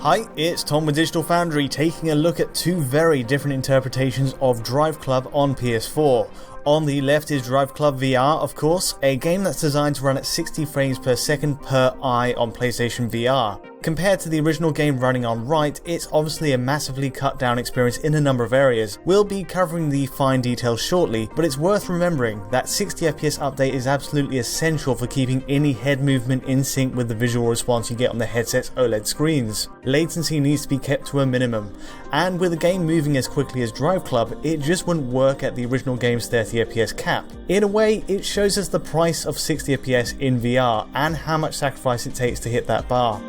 Hi, it's Tom with Digital Foundry taking a look at two very different interpretations of DriveClub on PS4. On the left is DriveClub VR, of course, a game that's designed to run at 60 frames per second per eye on PlayStation VR. Compared to the original game running on right, it's obviously a massively cut down experience in a number of areas. We'll be covering the fine details shortly, but it's worth remembering that 60fps update is absolutely essential for keeping any head movement in sync with the visual response you get on the headset's OLED screens. Latency needs to be kept to a minimum, and with a game moving as quickly as DriveClub, it just wouldn't work at the original game's 30fps cap. In a way, it shows us the price of 60fps in VR and how much sacrifice it takes to hit that bar.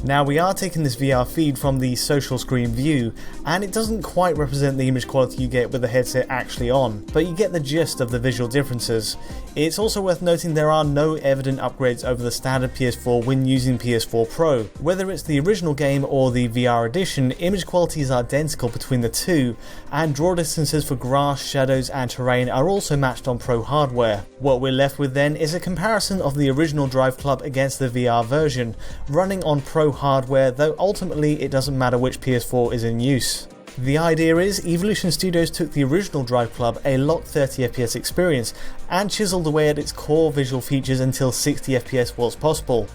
Now, we are taking this VR feed from the social screen view, and it doesn't quite represent the image quality you get with the headset actually on, but you get the gist of the visual differences. It's also worth noting there are no evident upgrades over the standard PS4 when using PS4 Pro. Whether it's the original game or the VR edition, image quality is identical between the two, and draw distances for grass, shadows and terrain are also matched on Pro hardware. What we're left with then is a comparison of the original DriveClub against the VR version, running on Pro hardware, though ultimately it doesn't matter which PS4 is in use. The idea is Evolution Studios took the original DriveClub, a locked 30fps experience, and chiseled away at its core visual features until 60fps was possible.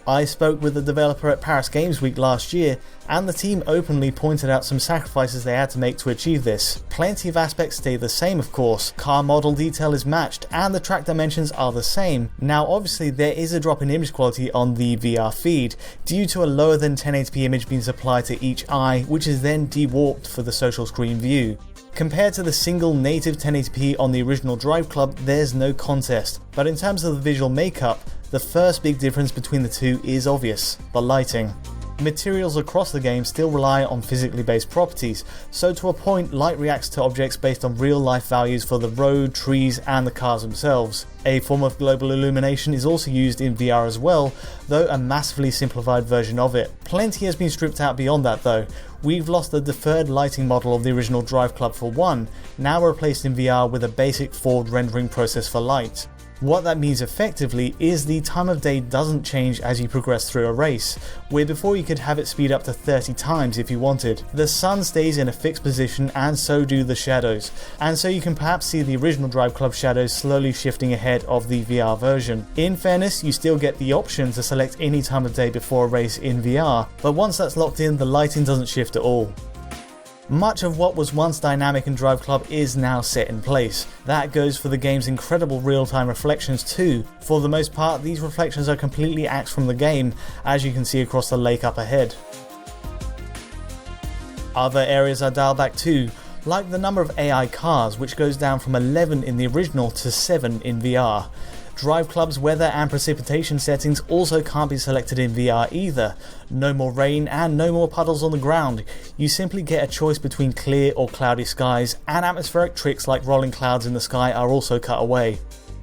I spoke with the developer at Paris Games Week last year, and the team openly pointed out some sacrifices they had to make to achieve this. Plenty of aspects stay the same, of course. Car model detail is matched, and the track dimensions are the same. Now obviously there is a drop in image quality on the VR feed, due to a lower than 1080p image being supplied to each eye, which is then de-warped for the social screen view. Compared to the single native 1080p on the original DriveClub, there's no contest, but in terms of the visual makeup, the first big difference between the two is obvious: the lighting. Materials across the game still rely on physically based properties, so to a point light reacts to objects based on real life values for the road, trees and the cars themselves. A form of global illumination is also used in VR as well, though a massively simplified version of it. Plenty has been stripped out beyond that though. We've lost the deferred lighting model of the original DriveClub for one, now replaced in VR with a basic forward rendering process for light. What that means effectively is the time of day doesn't change as you progress through a race, where before you could have it speed up to 30 times if you wanted. The sun stays in a fixed position and so do the shadows, and so you can perhaps see the original DriveClub shadows slowly shifting ahead of the VR version. In fairness, you still get the option to select any time of day before a race in VR, but once that's locked in, the lighting doesn't shift at all. Much of what was once dynamic in DriveClub is now set in place. That goes for the game's incredible real-time reflections too. For the most part, these reflections are completely axed from the game, as you can see across the lake up ahead. Other areas are dialed back too, like the number of AI cars, which goes down from 11 in the original to 7 in VR. DriveClub's weather and precipitation settings also can't be selected in VR either. No more rain and no more puddles on the ground. You simply get a choice between clear or cloudy skies, and atmospheric tricks like rolling clouds in the sky are also cut away.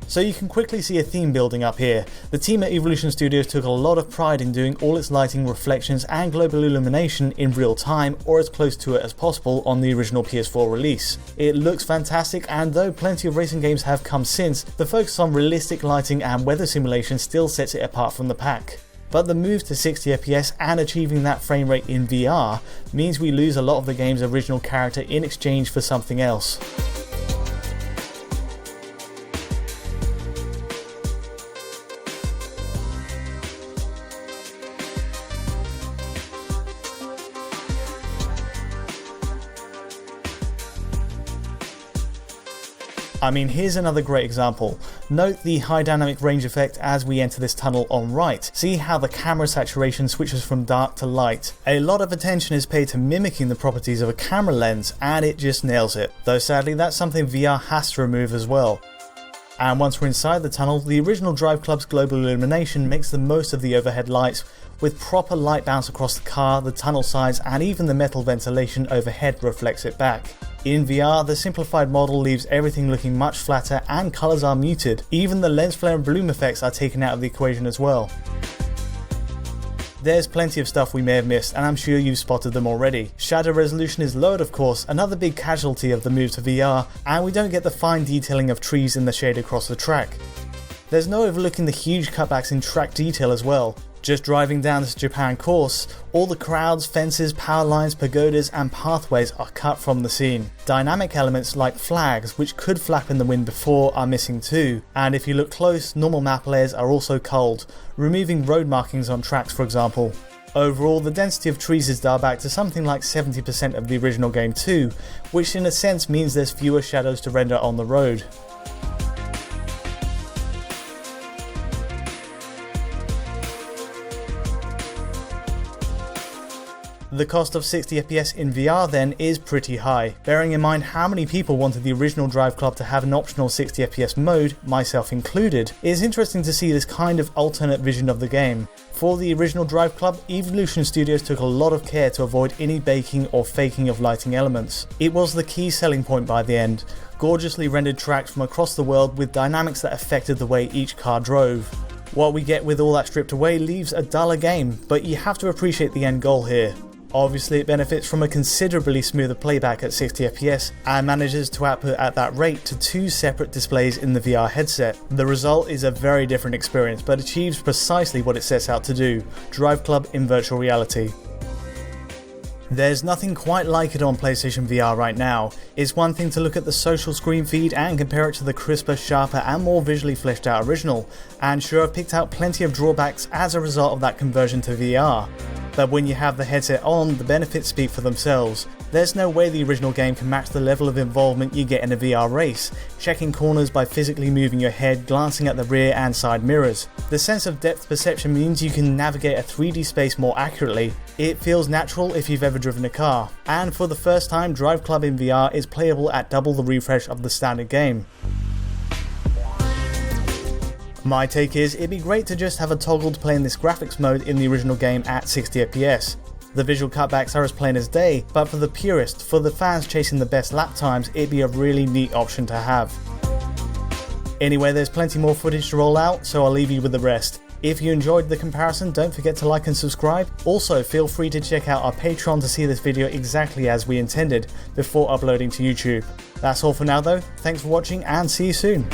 So you can quickly see a theme building up here. The team at Evolution Studios took a lot of pride in doing all its lighting, reflections and global illumination in real time, or as close to it as possible on the original PS4 release. It looks fantastic, and though plenty of racing games have come since, the focus on realistic lighting and weather simulation still sets it apart from the pack. But the move to 60fps and achieving that frame rate in VR means we lose a lot of the game's original character in exchange for something else. I mean, here's another great example. Note the high dynamic range effect as we enter this tunnel on right. See how the camera saturation switches from dark to light. A lot of attention is paid to mimicking the properties of a camera lens, and it just nails it. Though sadly that's something VR has to remove as well. And once we're inside the tunnel, the original DriveClub's global illumination makes the most of the overhead lights, with proper light bounce across the car, the tunnel sides and even the metal ventilation overhead reflects it back. In VR, the simplified model leaves everything looking much flatter and colours are muted. Even the lens flare and bloom effects are taken out of the equation as well. There's plenty of stuff we may have missed, and I'm sure you've spotted them already. Shadow resolution is lowered, of course, another big casualty of the move to VR, and we don't get the fine detailing of trees in the shade across the track. There's no overlooking the huge cutbacks in track detail as well. Just driving down this Japan course, all the crowds, fences, power lines, pagodas and pathways are cut from the scene. Dynamic elements like flags, which could flap in the wind before, are missing too, and if you look close, normal map layers are also culled, removing road markings on tracks for example. Overall, the density of trees is dialed back to something like 70% of the original game too, which in a sense means there's fewer shadows to render on the road. The cost of 60 FPS in VR then is pretty high. Bearing in mind how many people wanted the original DriveClub to have an optional 60 FPS mode, myself included, it is interesting to see this kind of alternate vision of the game. For the original DriveClub, Evolution Studios took a lot of care to avoid any baking or faking of lighting elements. It was the key selling point by the end, gorgeously rendered tracks from across the world with dynamics that affected the way each car drove. What we get with all that stripped away leaves a duller game, but you have to appreciate the end goal here. Obviously it benefits from a considerably smoother playback at 60 FPS and manages to output at that rate to 2 separate displays in the VR headset. The result is a very different experience but achieves precisely what it sets out to do, DriveClub in virtual reality. There's nothing quite like it on PlayStation VR right now. It's one thing to look at the social screen feed and compare it to the crisper, sharper and more visually fleshed out original, and sure I've picked out plenty of drawbacks as a result of that conversion to VR. But when you have the headset on, the benefits speak for themselves. There's no way the original game can match the level of involvement you get in a VR race, checking corners by physically moving your head, glancing at the rear and side mirrors. The sense of depth perception means you can navigate a 3D space more accurately. It feels natural if you've ever driven a car, and for the first time DriveClub in VR is playable at double the refresh of the standard game. My take is it'd be great to just have a toggle to play in this graphics mode in the original game at 60 FPS. The visual cutbacks are as plain as day, but for the purist, for the fans chasing the best lap times, it'd be a really neat option to have. Anyway, there's plenty more footage to roll out, so I'll leave you with the rest. If you enjoyed the comparison, don't forget to like and subscribe. Also, feel free to check out our Patreon to see this video exactly as we intended, before uploading to YouTube. That's all for now though, thanks for watching and see you soon.